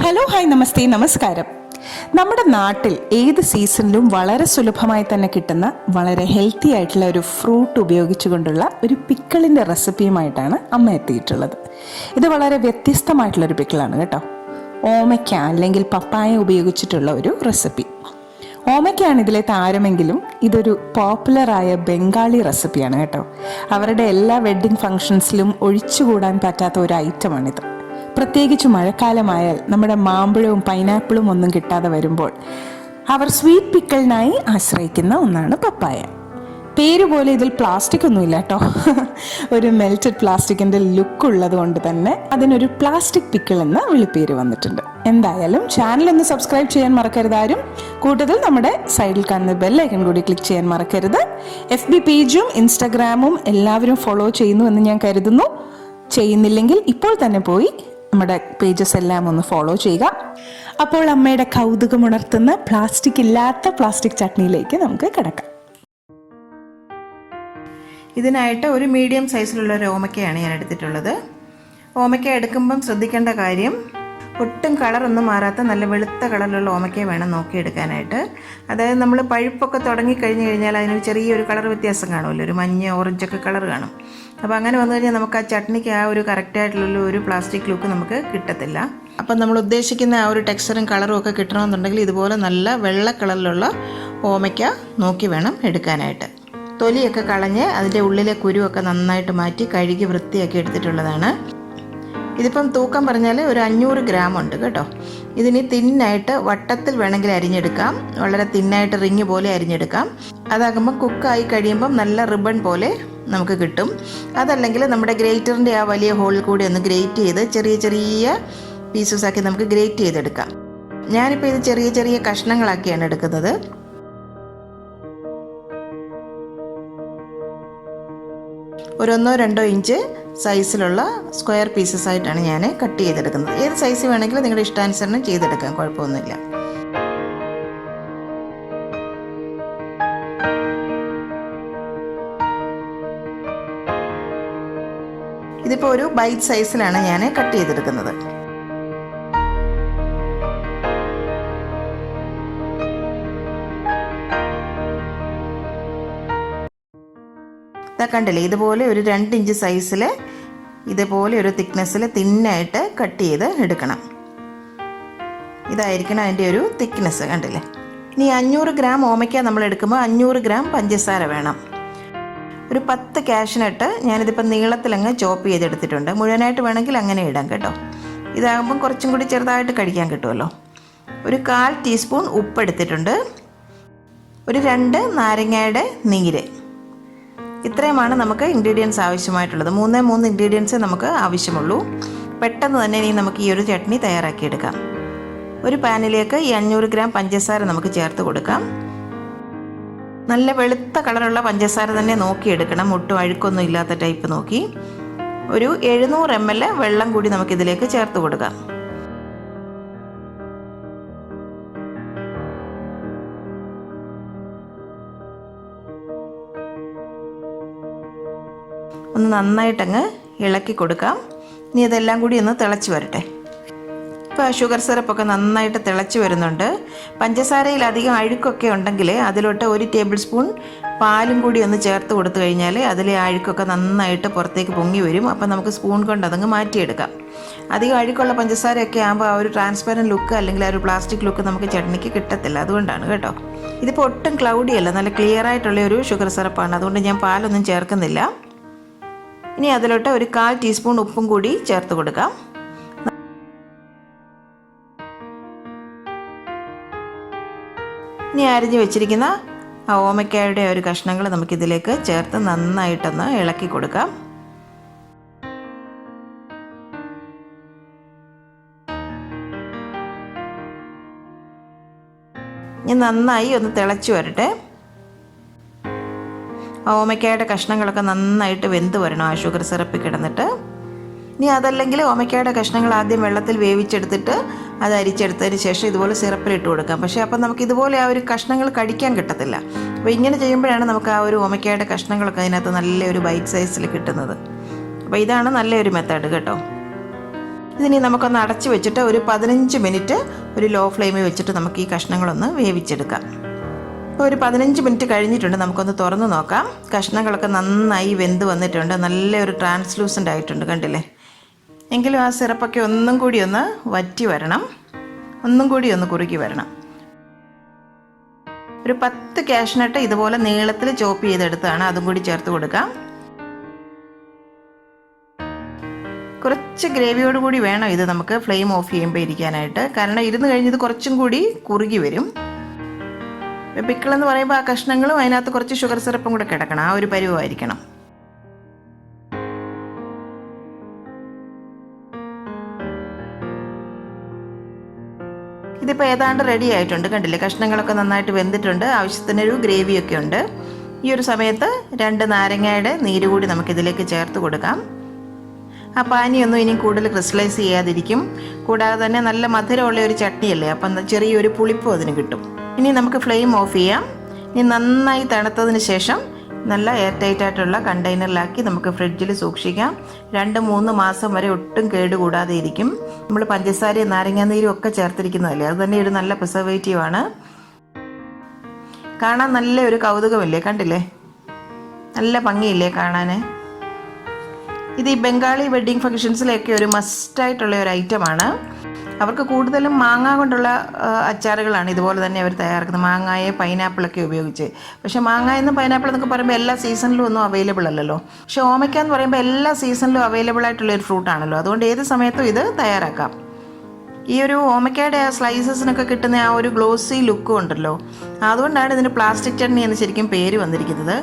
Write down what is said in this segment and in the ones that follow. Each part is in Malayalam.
ഹലോ ഹായ് നമസ്തേ നമസ്കാരം. നമ്മുടെ നാട്ടിൽ ഏത് സീസണിലും വളരെ സുലഭമായി തന്നെ കിട്ടുന്ന വളരെ ഹെൽത്തി ആയിട്ടുള്ള ഒരു ഫ്രൂട്ട് ഉപയോഗിച്ചുകൊണ്ടുള്ള ഒരു പിക്കിളിൻ്റെ റെസിപ്പിയുമായിട്ടാണ് അമ്മ എത്തിയിട്ടുള്ളത്. ഇത് വളരെ വ്യത്യസ്തമായിട്ടുള്ളൊരു പിക്കിളാണ് കേട്ടോ. ഓമയ്ക്ക അല്ലെങ്കിൽ പപ്പായ ഉപയോഗിച്ചിട്ടുള്ള ഒരു റെസിപ്പി. ഓമയ്ക്കാണ് ഇതിലെ താരമെങ്കിലും ഇതൊരു പോപ്പുലറായ ബംഗാളി റെസിപ്പിയാണ് കേട്ടോ. അവരുടെ എല്ലാ വെഡ്ഡിങ് ഫംഗ്ഷൻസിലും ഒഴിച്ചുകൂടാൻ പറ്റാത്ത ഒരു ഐറ്റമാണിത്. പ്രത്യേകിച്ച് മഴക്കാലമായാൽ നമ്മുടെ മാമ്പഴവും പൈനാപ്പിളും ഒന്നും കിട്ടാതെ വരുമ്പോൾ അവർ സ്വീറ്റ് പിക്കിളിനായി ആശ്രയിക്കുന്ന ഒന്നാണ് പപ്പായ. പേര് പോലെ ഇതിൽ പ്ലാസ്റ്റിക് ഒന്നുമില്ല കേട്ടോ. ഒരു മെൽറ്റഡ് പ്ലാസ്റ്റിക്കിൻ്റെ ലുക്ക് ഉള്ളത് കൊണ്ട് തന്നെ അതിനൊരു പ്ലാസ്റ്റിക് പിക്കിൾ എന്ന വിളിപ്പേര് വന്നിട്ടുണ്ട്. എന്തായാലും ചാനൽ ഒന്ന് സബ്സ്ക്രൈബ് ചെയ്യാൻ മറക്കരുത് ആരും. കൂടുതൽ നമ്മുടെ സൈഡിൽ കാണുന്ന ബെല്ലൈക്കൺ കൂടി ക്ലിക്ക് ചെയ്യാൻ മറക്കരുത്. FB പേജും ഇൻസ്റ്റാഗ്രാമും എല്ലാവരും ഫോളോ ചെയ്യുന്നു എന്ന് ഞാൻ കരുതുന്നു. ചെയ്യുന്നില്ലെങ്കിൽ ഇപ്പോൾ തന്നെ പോയി നമ്മുടെ പേജസ് എല്ലാം ഒന്ന് ഫോളോ ചെയ്യുക. അപ്പോൾ അമ്മയുടെ കൗതുകമുണർത്തുന്ന പ്ലാസ്റ്റിക് ഇല്ലാത്ത പ്ലാസ്റ്റിക് ചട്നിയിലേക്ക് നമുക്ക് കിടക്കാം. ഇതിനായിട്ട് ഒരു മീഡിയം സൈസിലുള്ള ഒരു ഓമയ്ക്കയാണ് ഞാൻ എടുത്തിട്ടുള്ളത്. ഓമയ്ക്ക എടുക്കുമ്പം ശ്രദ്ധിക്കേണ്ട കാര്യം, ഒട്ടും കളറൊന്നും മാറാത്ത നല്ല വെളുത്ത കളറിലുള്ള ഓമയ്ക്ക വേണം നോക്കിയെടുക്കാനായിട്ട്. അതായത് നമ്മൾ പഴുപ്പൊക്കെ തുടങ്ങിക്കഴിഞ്ഞ് കഴിഞ്ഞാൽ അതിനൊരു ചെറിയൊരു കളർ വ്യത്യാസം കാണുമല്ലോ, ഒരു മഞ്ഞ ഓറഞ്ചൊക്കെ കളർ കാണും. അപ്പോൾ അങ്ങനെ വന്നു കഴിഞ്ഞാൽ നമുക്ക് ആ ചട്നിക്ക് ആ ഒരു കറക്റ്റായിട്ടുള്ള ഒരു പ്ലാസ്റ്റിക് ലുക്ക് നമുക്ക് കിട്ടത്തില്ല. അപ്പം നമ്മൾ ഉദ്ദേശിക്കുന്ന ആ ഒരു ടെക്സ്ചറും കളറും ഒക്കെ കിട്ടണമെന്നുണ്ടെങ്കിൽ ഇതുപോലെ നല്ല വെള്ള കളറിലുള്ള ഓമയ്ക്ക നോക്കി വേണം എടുക്കാനായിട്ട്. തൊലിയൊക്കെ കളഞ്ഞ് അതിൻ്റെ ഉള്ളിലെ കുരുവൊക്കെ നന്നായിട്ട് മാറ്റി കഴുകി വൃത്തിയാക്കി എടുത്തിട്ടുള്ളതാണ്. ഇതിപ്പം തൂക്കം പറഞ്ഞാൽ ഒരു 500 ഗ്രാം ഉണ്ട് കേട്ടോ. ഇതിന് തിന്നായിട്ട് വട്ടത്തിൽ വേണമെങ്കിൽ അരിഞ്ഞെടുക്കാം, വളരെ തിന്നായിട്ട് റിങ് പോലെ അരിഞ്ഞെടുക്കാം. അതാകുമ്പോൾ കുക്കായി കഴിയുമ്പം നല്ല റിബൺ പോലെ നമുക്ക് കിട്ടും. അതല്ലെങ്കിൽ നമ്മുടെ ഗ്രേറ്ററിൻ്റെ ആ വലിയ ഹോളിൽ കൂടി ഒന്ന് ഗ്രേറ്റ് ചെയ്ത് ചെറിയ ചെറിയ പീസസ് ആക്കി നമുക്ക് ഗ്രേറ്റ് ചെയ്തെടുക്കാം. ഞാനിപ്പോൾ ഇത് ചെറിയ ചെറിയ കഷ്ണങ്ങളാക്കിയാണ് എടുക്കുന്നത്. ഒരു 1-2 ഇഞ്ച് സൈസിലുള്ള സ്ക്വയർ പീസസ് ആയിട്ടാണ് ഞാൻ കട്ട് ചെയ്തെടുക്കുന്നത്. ഏത് സൈസ് വേണമെങ്കിലും നിങ്ങളുടെ ഇഷ്ടാനുസരണം ചെയ്തെടുക്കാം, കുഴപ്പമൊന്നുമില്ല. ഇതിപ്പോൾ ഒരു ബൈറ്റ് സൈസിലാണ് ഞാൻ കട്ട് ചെയ്തെടുക്കുന്നത്. കണ്ടില്ലേ, ഇതുപോലെ ഒരു 2 ഇഞ്ച് സൈസിൽ ഇതുപോലെ ഒരു തിക്നെസ്സിൽ തിന്നായിട്ട് കട്ട് ചെയ്ത് എടുക്കണം. ഇതായിരിക്കണം അതിൻ്റെ ഒരു തിക്നെസ്. കണ്ടില്ലേ. ഇനി 500 ഗ്രാം ഓമയ്ക്ക നമ്മൾ എടുക്കുമ്പോൾ 500 ഗ്രാം പഞ്ചസാര വേണം. ഒരു 10 കാഷ്നട്ട് ഞാനിതിപ്പോൾ നീളത്തിലങ്ങ് ചോപ്പ് ചെയ്തെടുത്തിട്ടുണ്ട്. മുഴുവനായിട്ട് വേണമെങ്കിൽ അങ്ങനെ ഇടാം കേട്ടോ. ഇതാകുമ്പം കുറച്ചും കൂടി ചെറുതായിട്ട് കഴിക്കാൻ കിട്ടുമല്ലോ. ഒരു 1/4 ടീസ്പൂൺ ഉപ്പ് എടുത്തിട്ടുണ്ട്. ഒരു 2 നാരങ്ങയുടെ നീര്. ഇത്രയുമാണ് നമുക്ക് ഇൻഗ്രീഡിയൻസ് ആവശ്യമായിട്ടുള്ളത്. 3 ഇൻഗ്രീഡിയൻസേ നമുക്ക് ആവശ്യമുള്ളൂ. പെട്ടെന്ന് തന്നെ ഇനി നമുക്ക് ഈ ഒരു ചട്നി തയ്യാറാക്കിയെടുക്കാം. ഒരു പാനിലേക്ക് ഈ 500 ഗ്രാം പഞ്ചസാര നമുക്ക് ചേർത്ത് കൊടുക്കാം. നല്ല വെളുത്ത കളറുള്ള പഞ്ചസാര തന്നെ നോക്കിയെടുക്കണം, ഒട്ടും അഴുക്കൊന്നും ഇല്ലാത്ത ടൈപ്പ് നോക്കി. ഒരു 700 ml വെള്ളം കൂടി നമുക്കിതിലേക്ക് ചേർത്ത് കൊടുക്കാം. ഒന്ന് നന്നായിട്ടങ്ങ് ഇളക്കി കൊടുക്കാം. ഇനി ഇതെല്ലാം കൂടി ഒന്ന് തിളച്ച് വരട്ടെ. ഇപ്പോൾ ഷുഗർ സിറപ്പൊക്കെ നന്നായിട്ട് തിളച്ച് വരുന്നുണ്ട്. പഞ്ചസാരയിൽ അധികം അഴുക്കൊക്കെ ഉണ്ടെങ്കിൽ അതിലോട്ട് 1 ടേബിൾ സ്പൂൺ പാലും കൂടി ഒന്ന് ചേർത്ത് കൊടുത്തു കഴിഞ്ഞാൽ അതിലെ അഴുക്കൊക്കെ നന്നായിട്ട് പുറത്തേക്ക് പൊങ്ങി വരും. അപ്പോൾ നമുക്ക് സ്പൂൺ കൊണ്ട് അതങ്ങ് മാറ്റിയെടുക്കാം. അധികം അഴുക്കുള്ള പഞ്ചസാരയൊക്കെ ആകുമ്പോൾ ആ ഒരു ട്രാൻസ്പെറൻറ്റ് ലുക്ക് അല്ലെങ്കിൽ ആ ഒരു പ്ലാസ്റ്റിക് ലുക്ക് നമുക്ക് ചട്നിക്ക് കിട്ടത്തില്ല. അതുകൊണ്ടാണ് കേട്ടോ. ഇതിപ്പോൾ ഒട്ടും ക്ലൗഡി അല്ല, നല്ല ക്ലിയർ ആയിട്ടുള്ള ഒരു ഷുഗർ സിറപ്പാണ്. അതുകൊണ്ട് ഞാൻ പാലൊന്നും ചേർക്കുന്നില്ല. ഇനി അതിലോട്ട് ഒരു 1/4 ടീസ്പൂൺ ഉപ്പും കൂടി ചേർത്ത് കൊടുക്കാം. ഇനി അരിഞ്ഞ് വെച്ചിരിക്കുന്ന ആ ഓമയ്ക്കായുടെ ഒരു കഷ്ണങ്ങൾ നമുക്കിതിലേക്ക് ചേർത്ത് നന്നായിട്ടൊന്ന് ഇളക്കി കൊടുക്കാം. ഇനി നന്നായി ഒന്ന് തിളച്ച് വരട്ടെ. ഓമയ്ക്കായുടെ കഷ്ണങ്ങളൊക്കെ നന്നായിട്ട് വെന്ത് വരണം ആ ഷുഗർ സിറപ്പിൽ കിടന്നിട്ട്. ഇനി അതല്ലെങ്കിൽ ഓമയ്ക്കയുടെ കഷ്ണങ്ങൾ ആദ്യം വെള്ളത്തിൽ വേവിച്ചെടുത്തിട്ട് അത് അരിച്ചെടുത്തതിന് ശേഷം ഇതുപോലെ സിറപ്പിലിട്ട് കൊടുക്കാം. പക്ഷേ അപ്പം നമുക്ക് ഇതുപോലെ ആ ഒരു കഷ്ണങ്ങൾ കടിക്കാൻ കിട്ടത്തില്ല. അപ്പോൾ ഇങ്ങനെ ചെയ്യുമ്പോഴാണ് നമുക്ക് ആ ഒരു ഓമയ്ക്കയുടെ കഷ്ണങ്ങളൊക്കെ അതിനകത്ത് നല്ലൊരു ബൈറ്റ് സൈസിൽ കിട്ടുന്നത്. അപ്പോൾ ഇതാണ് നല്ലൊരു മെത്തേഡ് കേട്ടോ. ഇതിനി നമുക്കൊന്ന് അടച്ച് വെച്ചിട്ട് ഒരു 15 മിനിറ്റ് ഒരു ലോ ഫ്ലെയിമിൽ വെച്ചിട്ട് നമുക്ക് ഈ കഷ്ണങ്ങളൊന്ന് വേവിച്ചെടുക്കാം. ഇപ്പോൾ ഒരു 15 മിനിറ്റ് കഴിഞ്ഞിട്ടുണ്ട്. നമുക്കൊന്ന് തുറന്ന് നോക്കാം. കഷ്ണങ്ങളൊക്കെ നന്നായി വെന്ത് വന്നിട്ടുണ്ട്. നല്ലൊരു ട്രാൻസ്ലൂസൻ്റ് ആയിട്ടുണ്ട്, കണ്ടില്ലേ? എങ്കിലും ആ സിറപ്പൊക്കെ ഒന്നും കൂടി ഒന്ന് വറ്റി വരണം, ഒന്നും കൂടി ഒന്ന് കുറുകി വരണം. ഒരു 10 കാഷ്നട്ട് ഇതുപോലെ നീളത്തിൽ ചോപ്പ് ചെയ്തെടുത്താണ്, അതും കൂടി ചേർത്ത് കൊടുക്കാം. കുറച്ച് ഗ്രേവിയോട് കൂടി വേണം ഇത് നമുക്ക് ഫ്ലെയിം ഓഫ് ചെയ്യുമ്പോൾ ഇരിക്കാനായിട്ട്. കാരണം ഇരുന്ന് കഴിഞ്ഞ് ഇത് കുറച്ചും കൂടി കുറുകി വരും. പിക്കിളെന്ന് പറയുമ്പോൾ ആ കഷ്ണങ്ങളും അതിനകത്ത് കുറച്ച് ഷുഗർ സിറപ്പും കൂടെ കിടക്കണം, ആ ഒരു പരുവമായിരിക്കണം. ഇതിപ്പോൾ ഏതാണ്ട് റെഡി ആയിട്ടുണ്ട്, കണ്ടില്ലേ? കഷ്ണങ്ങളൊക്കെ നന്നായിട്ട് വെന്തിട്ടുണ്ട്, ആവശ്യത്തിനൊരു ഗ്രേവിയൊക്കെ ഉണ്ട്. ഈ ഒരു സമയത്ത് 2 നാരങ്ങയുടെ നീര് കൂടി നമുക്കിതിലേക്ക് ചേർത്ത് കൊടുക്കാം. ആ പാനിയൊന്നും ഇനി കൂടുതൽ ക്രിസ്റ്റലൈസ് ചെയ്യാതിരിക്കും. കൂടാതെ തന്നെ നല്ല മധുരമുള്ള ഒരു ചട്നിയല്ലേ, അപ്പം ചെറിയൊരു പുളിപ്പും അതിന് കിട്ടും. ഇനി നമുക്ക് ഫ്ലെയിം ഓഫ് ചെയ്യാം. ഇനി നന്നായി തണുത്തതിന് ശേഷം നല്ല എയർ ടൈറ്റ് ആയിട്ടുള്ള കണ്ടെയ്നറിലാക്കി നമുക്ക് ഫ്രിഡ്ജിൽ സൂക്ഷിക്കാം. 2-3 മാസം വരെ ഒട്ടും കേടുകൂടാതെ ഇരിക്കും. നമ്മൾ പഞ്ചസാരയും നാരങ്ങാനീരും ഒക്കെ ചേർത്തിരിക്കുന്നതല്ലേ, അത് തന്നെ ഒരു നല്ല പ്രിസർവേറ്റീവാണ്. കാണാൻ നല്ല ഒരു കൗതുകമില്ലേ, കണ്ടില്ലേ? നല്ല ഭംഗിയില്ലേ കാണാൻ? ഇത് ഈ ബംഗാളി വെഡ്ഡിങ് ഫംഗ്ഷൻസിലൊക്കെ ഒരു മസ്റ്റായിട്ടുള്ള ഒരു ഐറ്റമാണ്. അവർക്ക് കൂടുതലും മാങ്ങ കൊണ്ടുള്ള അച്ചാറുകളാണ് ഇതുപോലെ തന്നെ അവർ തയ്യാറാക്കുന്നത്, മാങ്ങയെ പൈനാപ്പിളൊക്കെ ഉപയോഗിച്ച്. പക്ഷേ മാങ്ങയെന്നും പൈനാപ്പിൾ എന്നൊക്കെ പറയുമ്പോൾ എല്ലാ സീസണിലും ഒന്നും അവൈലബിൾ അല്ലല്ലോ. പക്ഷേ ഓമയ്ക്ക എന്ന് പറയുമ്പോൾ എല്ലാ സീസണിലും അവൈലബിൾ ആയിട്ടുള്ള ഒരു ഫ്രൂട്ടാണല്ലോ, അതുകൊണ്ട് ഏത് സമയത്തും ഇത് തയ്യാറാക്കാം. ഈ ഒരു ഓമയ്ക്കയുടെ ആ സ്ലൈസസിനൊക്കെ കിട്ടുന്ന ആ ഒരു ഗ്ലോസി ലുക്കും ഉണ്ടല്ലോ, അതുകൊണ്ടാണ് ഇതിന് പ്ലാസ്റ്റിക് ചട്നി എന്ന് ശരിക്കും പേര് വന്നിരിക്കുന്നത്.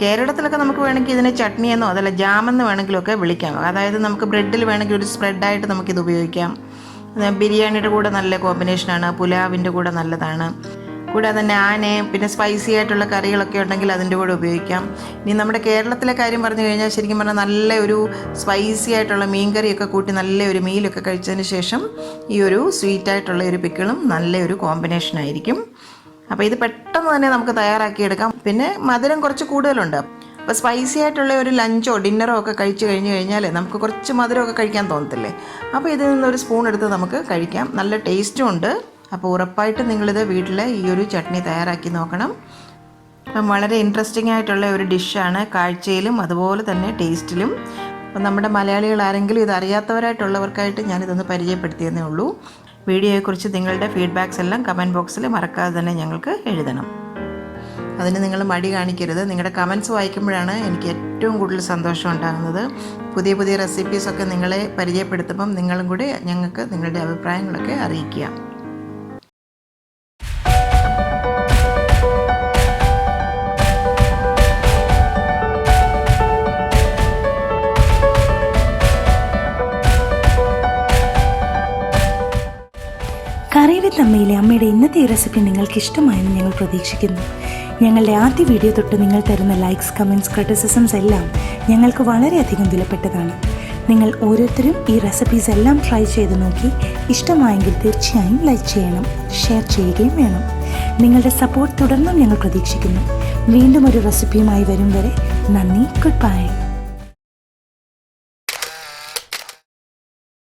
കേരളത്തിലൊക്കെ നമുക്ക് വേണമെങ്കിൽ ഇതിനെ ചട്നി എന്നോ അതല്ല ജാമെന്ന് വേണമെങ്കിലൊക്കെ വിളിക്കാം. അതായത് നമുക്ക് ബ്രെഡിൽ വേണമെങ്കിൽ ഒരു സ്പ്രെഡായിട്ട് നമുക്കിത് ഉപയോഗിക്കാം. ബിരിയാണിയുടെ കൂടെ നല്ല കോമ്പിനേഷനാണ്, പുലാവിൻ്റെ കൂടെ നല്ലതാണ്. കൂടാതെ നാന്, പിന്നെ സ്പൈസി ആയിട്ടുള്ള കറികളൊക്കെ ഉണ്ടെങ്കിൽ അതിൻ്റെ കൂടെ ഉപയോഗിക്കാം. ഇനി നമ്മുടെ കേരളത്തിലെ കാര്യം പറഞ്ഞു കഴിഞ്ഞാൽ ശരിക്കും പറഞ്ഞാൽ നല്ല ഒരു സ്പൈസി ആയിട്ടുള്ള മീൻ കറിയൊക്കെ കൂട്ടി നല്ല ഒരു മീലൊക്കെ കഴിച്ചതിന് ശേഷം ഈ ഒരു സ്വീറ്റായിട്ടുള്ള ഒരു പിക്കിളും നല്ലൊരു കോമ്പിനേഷനായിരിക്കും. അപ്പോൾ ഇത് പെട്ടെന്ന് തന്നെ നമുക്ക് തയ്യാറാക്കിയെടുക്കാം. പിന്നെ മധുരം കുറച്ച് കൂടുതലുണ്ട്. അപ്പോൾ സ്പൈസി ആയിട്ടുള്ള ഒരു ലഞ്ചോ ഡിന്നറോ ഒക്കെ കഴിച്ചു കഴിഞ്ഞ് കഴിഞ്ഞാൽ നമുക്ക് കുറച്ച് മധുരമൊക്കെ കഴിക്കാൻ തോന്നത്തില്ലേ? അപ്പോൾ ഇതിൽ നിന്നൊരു സ്പൂൺ എടുത്ത് നമുക്ക് കഴിക്കാം. നല്ല ടേസ്റ്റും ഉണ്ട്. അപ്പോൾ ഉറപ്പായിട്ടും നിങ്ങളിത് വീട്ടിൽ ഈ ഒരു ചട്നി തയ്യാറാക്കി നോക്കണം. അപ്പം വളരെ ഇൻട്രസ്റ്റിംഗ് ആയിട്ടുള്ള ഒരു ഡിഷാണ്, കാഴ്ചയിലും അതുപോലെ തന്നെ ടേസ്റ്റിലും. അപ്പം നമ്മുടെ മലയാളികൾ ആരെങ്കിലും ഇത് അറിയാത്തവരായിട്ടുള്ളവർക്കായിട്ട് ഞാനിതൊന്ന് പരിചയപ്പെടുത്തിയെന്നേ ഉള്ളൂ. വീഡിയോയെക്കുറിച്ച് നിങ്ങളുടെ ഫീഡ്ബാക്സ് എല്ലാം കമൻറ്റ് ബോക്സിൽ മറക്കാതെ തന്നെ ഞങ്ങൾക്ക് എഴുതണം. അതിന് നിങ്ങൾ മടി കാണിക്കരുത്. നിങ്ങളുടെ കമൻറ്റ്സ് വായിക്കുമ്പോഴാണ് എനിക്ക് ഏറ്റവും കൂടുതൽ സന്തോഷം ഉണ്ടാകുന്നത്. പുതിയ പുതിയ റെസിപ്പീസൊക്കെ നിങ്ങളെ പരിചയപ്പെടുത്തുമ്പം നിങ്ങളും കൂടി ഞങ്ങൾക്ക് നിങ്ങളുടെ അഭിപ്രായങ്ങളൊക്കെ അറിയിക്കുക. കറി വിത്ത് അമ്മയിലെ അമ്മയുടെ ഇന്നത്തെ ഈ റെസിപ്പി നിങ്ങൾക്ക് ഇഷ്ടമായെന്ന് ഞങ്ങൾ പ്രതീക്ഷിക്കുന്നു. ഞങ്ങളുടെ ആദ്യ വീഡിയോ തൊട്ട് നിങ്ങൾ തരുന്ന ലൈക്സ്, കമൻറ്റ്സ്, ക്രിറ്റിസിസംസ് എല്ലാം ഞങ്ങൾക്ക് വളരെയധികം വിലപ്പെട്ടതാണ്. നിങ്ങൾ ഓരോരുത്തരും ഈ റെസിപ്പീസ് എല്ലാം ട്രൈ ചെയ്ത് നോക്കി ഇഷ്ടമായെങ്കിൽ തീർച്ചയായും ലൈക്ക് ചെയ്യണം, ഷെയർ ചെയ്യുകയും വേണം. നിങ്ങളുടെ സപ്പോർട്ട് തുടർന്നും ഞങ്ങൾ പ്രതീക്ഷിക്കുന്നു. വീണ്ടും ഒരു റെസിപ്പിയുമായി വരും വരെ നന്ദി. Good bye.